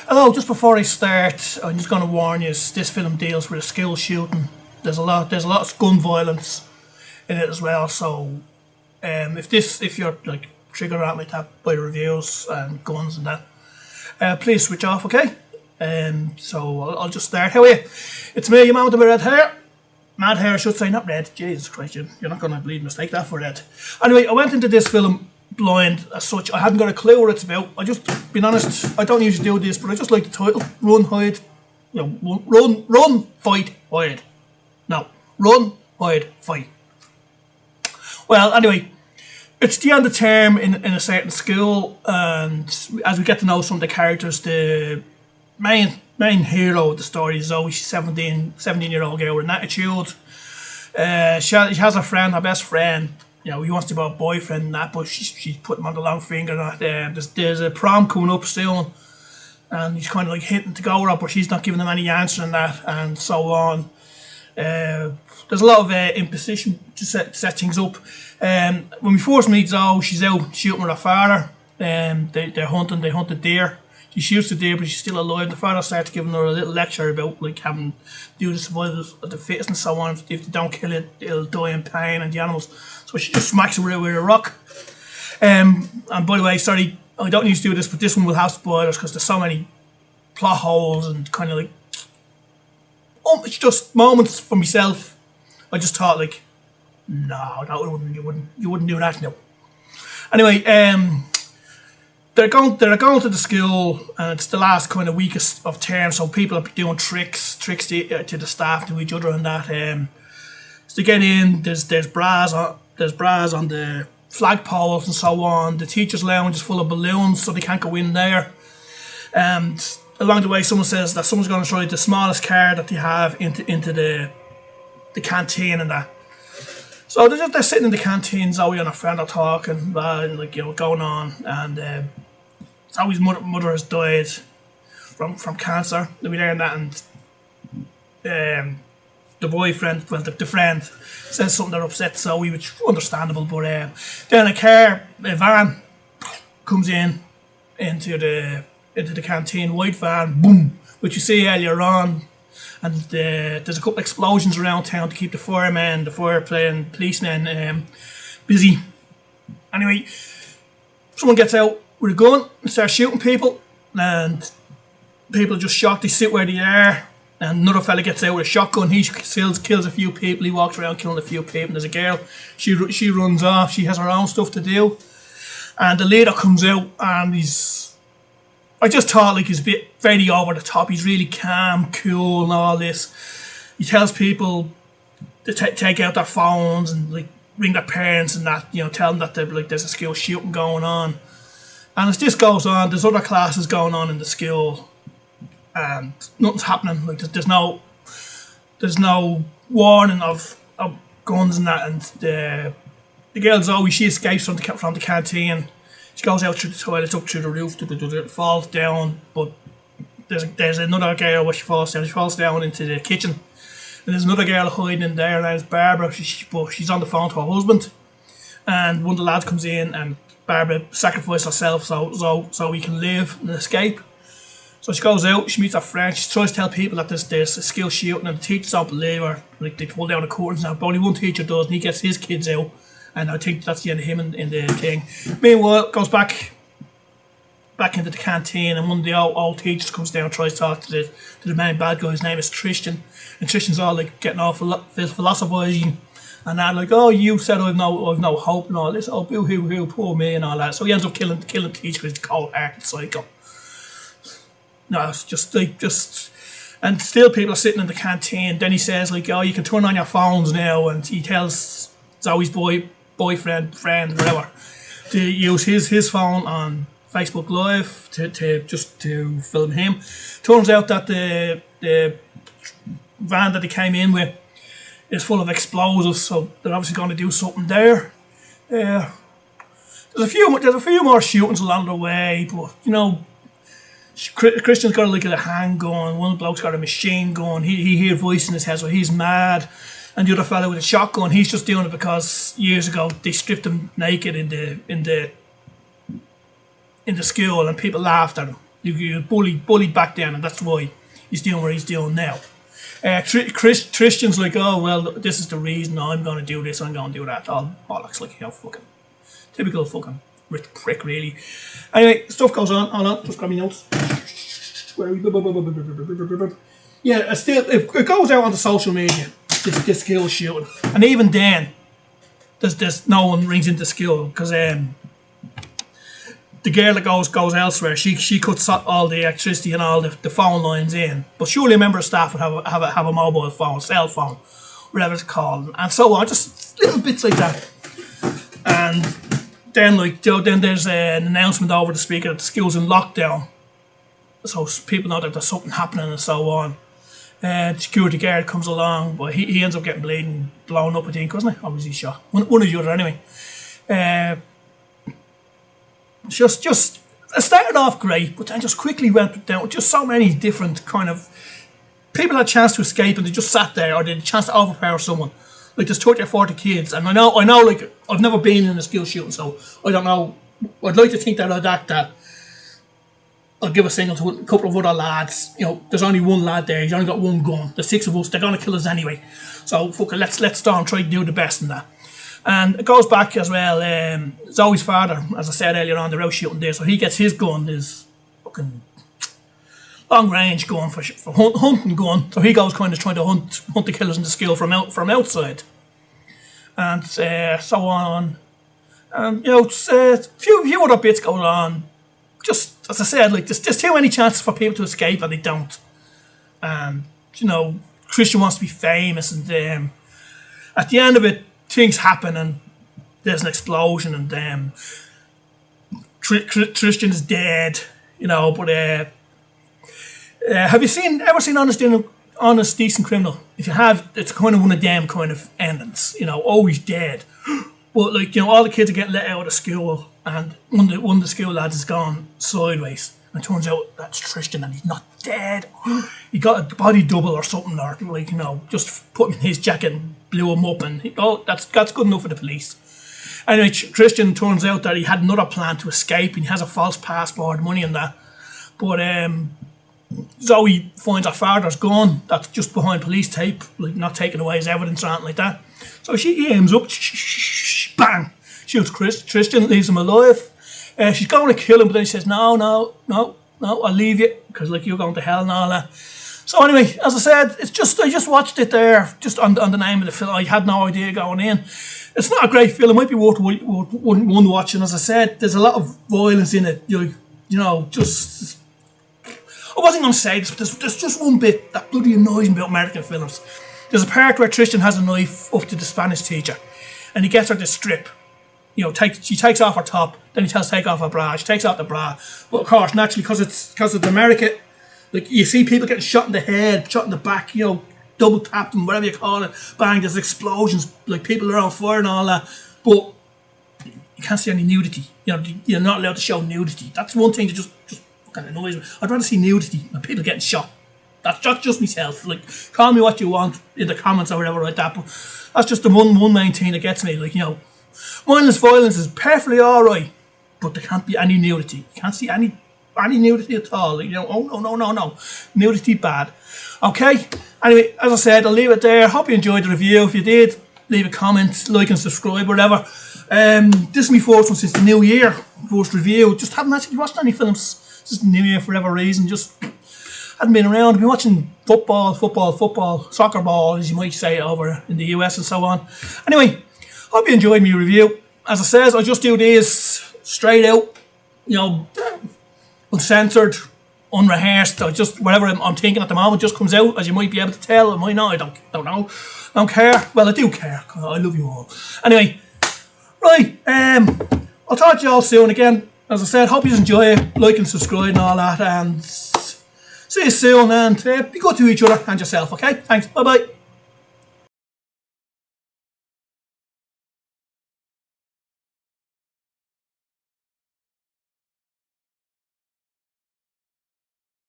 Hello, just before I start, I'm just going to warn you, this film deals with a school shooting. There's a lot of gun violence in it as well, so if you're like triggered at like that by reviews and guns and that, please switch off, okay? So I'll just start. How are you? It's me, your man with the red hair. Mad hair, I should say, not red. Jesus Christ, you're not going to bleed mistake that for red. Anyway, I went into this film blind as such. I hadn't got a clue what it's about. I just, being honest, I don't usually do this, but I just like the title. Run, hide. Run, fight, hide. No, run, hide, fight. Well, anyway, it's the end of term in a certain school, and as we get to know some of the characters, the main hero of the story is Zoe. She's 17-year-old girl with an attitude. She has a friend, her best friend. You know, he wants to be a boyfriend and that, but she's putting him on the long finger. And there's a prom coming up soon, and he's kind of like hinting to go with her, but she's not giving him any answer in that, and so on. There's a lot of imposition to set things up. When we first meet Zoe, she's out shooting with her father. They hunted deer. She shoots the deer, but she's still alive. The father starts giving her a little lecture about like having to do the survival of the fittest and so on. If they don't kill it, it'll die in pain, and the animals. So she just smacks it with a rock. And by the way, sorry, I don't need to do this, but this one will have spoilers because there's so many plot holes and kind of like, it's just moments for myself. I just thought like, no, you wouldn't do that now. Anyway, they're going to the school, and it's the last kind of week of term, so people are doing tricks to the staff, to each other, and that. So they get in. There's bras on the flagpoles and so on. The teachers' lounge is full of balloons, so they can't go in there. And along the way, someone says that someone's going to throw the smallest car that they have into the canteen and that. So they're sitting in the canteen. Zoe and her friend are talking, and like, you know, going on, and Zoe's mother has died from cancer. We learn that, and the boyfriend, well, the friend, says something that upsets Zoe, which is understandable. But then a van comes into the canteen, white van, boom, which you see earlier on. And there's a couple of explosions around town to keep the firemen, the fireplane, policemen busy. Anyway, someone gets out with a gun and starts shooting people, and people are just shocked. They sit where they are, and another fella gets out with a shotgun. He kills a few people. He walks around killing a few people. There's a girl. She runs off. She has her own stuff to do, and the leader comes out, and I just thought like he's a bit very over the top. He's really calm, cool, and all this. He tells people to take out their phones and like ring their parents and that. You know, tell them that there's a school shooting going on. And as this goes on, there's other classes going on in the school, and nothing's happening. Like there's no warning of guns and that. And the girl Zoe, she escapes from the canteen. She goes out through the toilets, up through the roof, falls down, but there's another girl where she falls down. She falls down into the kitchen, and there's another girl hiding in there. Her name's Barbara. She's on the phone to her husband, and one of the lads comes in, and Barbara sacrifices herself so he can live and escape. So she goes out. She meets her friend. She tries to tell people that there's a school shooting, and the teachers don't believe her. Like they pull down the curtains now, but only one teacher does, and he gets his kids out. And I think that's the end of him in the thing. Meanwhile, goes back into the canteen, and one of the old teachers comes down and tries to talk to the main bad guy. His name is Tristan, and Tristan's all like getting off philosophizing, and that like, oh, you said I've no hope and all this. Oh, boo hoo, poor me and all that. So he ends up killing the teacher because he's a cold-hearted psycho. No, it's just and still people are sitting in the canteen. Then he says like, oh, you can turn on your phones now, and he tells Zoe's boyfriend, friend, whatever, to use his phone on Facebook Live to film him. Turns out that the van that they came in with is full of explosives, so they're obviously going to do something there. There's a few more shootings along the way, but you know, Christian's got like a handgun. One bloke's got a machine gun. He hears a voice in his head, so he's mad. And the other fellow with a shotgun, he's just doing it because years ago they stripped him naked in the school, and people laughed at him. You bullied back then, and that's why he's doing what he's doing now. Christian's like, oh well, this is the reason I'm going to do this, I'm going to do that. All bollocks, like, fucking typical fucking rich prick, really. Anyway, stuff goes on. Hold on, just grab my notes. Where are we? Yeah, it goes out onto social media. This school shooting, and even then, there's no one rings into school because the girl that goes elsewhere, she cuts all the electricity and all the phone lines in. But surely a member of staff would have a mobile phone, cell phone, whatever it's called, and so on. Just little bits like that. And then there's an announcement over the speaker that the school's in lockdown, so people know that there's something happening and so on. The security guard comes along, but he ends up getting bleeding, blown up, I think, wasn't he? Obviously shot. One or the other, anyway. Just it started off great, but then just quickly went down. Just so many different kind of people had a chance to escape, and they just sat there, or they had a chance to overpower someone. Like there's 30 or 40 kids, and I know. Like I've never been in a school shooting, so I don't know. I'd like to think that I'll give a signal to a couple of other lads. There's only one lad there. He's only got one gun. The 6 of us, they're gonna kill us anyway. So fuck it, let's start and try to do the best in that. And it goes back as well. Zoe's father, as I said earlier on, they're out shooting there, so he gets his gun, his fucking long range gun for hunting gun. So he goes kind of trying to hunt the killers in the school from outside, and so on. And a few other bits going on. Just as I said, like there's too many chances for people to escape, and they don't. And Christian wants to be famous, and at the end of it, things happen, and there's an explosion, and Christian is dead, But have you ever seen Honest Decent Criminal? If you have, it's kind of one of them kind of endings. Oh, he's dead, but all the kids are getting let out of the school, and one of the school lads has gone sideways, and it turns out that's Tristan, and he's not dead. He got a body double or something, or just put him in his jacket and blew him up, and that's good enough for the police. Anyway, Christian turns out that he had another plan to escape, and he has a false passport, money and that. But Zoe finds her father's gun that's just behind police tape, like not taking away his evidence or anything like that. So she aims up, bang, shoots Christian, leaves him alive. She's going to kill him, but then she says, no, I'll leave you, because you're going to hell and all that. So anyway, as I said, I just watched it there, just on the name of the film. I had no idea going in. It's not a great film. It might be worth one watching. As I said, there's a lot of violence in it. Just I wasn't going to say this, but there's just one bit that bloody annoys me about American films. There's a part where Tristan has a knife up to the Spanish teacher, and he gets her to strip. She takes off her top, then he tells her to take off her bra. She takes off the bra, but of course, naturally, because it's America. Like, you see people getting shot in the head, shot in the back, double tapped them, whatever you call it, bang, there's explosions, like people are on fire and all that, but you can't see any nudity. You're not allowed to show nudity. That's one thing that just fucking annoys me. I'd rather see nudity than people getting shot. That's just myself. Like, call me what you want in the comments or whatever like that, but that's just the one main thing that gets me. Mindless violence is perfectly alright, but there can't be any nudity. You can't see any nudity at all. Oh no, nudity bad. Okay, anyway, as I said, I'll leave it there. Hope you enjoyed the review. If you did, leave a comment, like and subscribe, whatever. This is my first one since the new year. First review. Just haven't actually watched any films since the new year for whatever reason. Just hadn't been around. I've been watching football, soccer ball, as you might say, over in the US and so on. Anyway, hope you enjoyed my review. As I says, I just do these straight out, uncensored, unrehearsed. I just, whatever I'm thinking at the moment just comes out, as you might be able to tell. It might not, I don't know. I don't care. Well, I do care. I love you all. Anyway, right, I'll talk to you all soon again. As I said, hope you enjoy it. Like and subscribe and all that. And see you soon. And be good to each other and yourself, okay? Thanks. Bye-bye.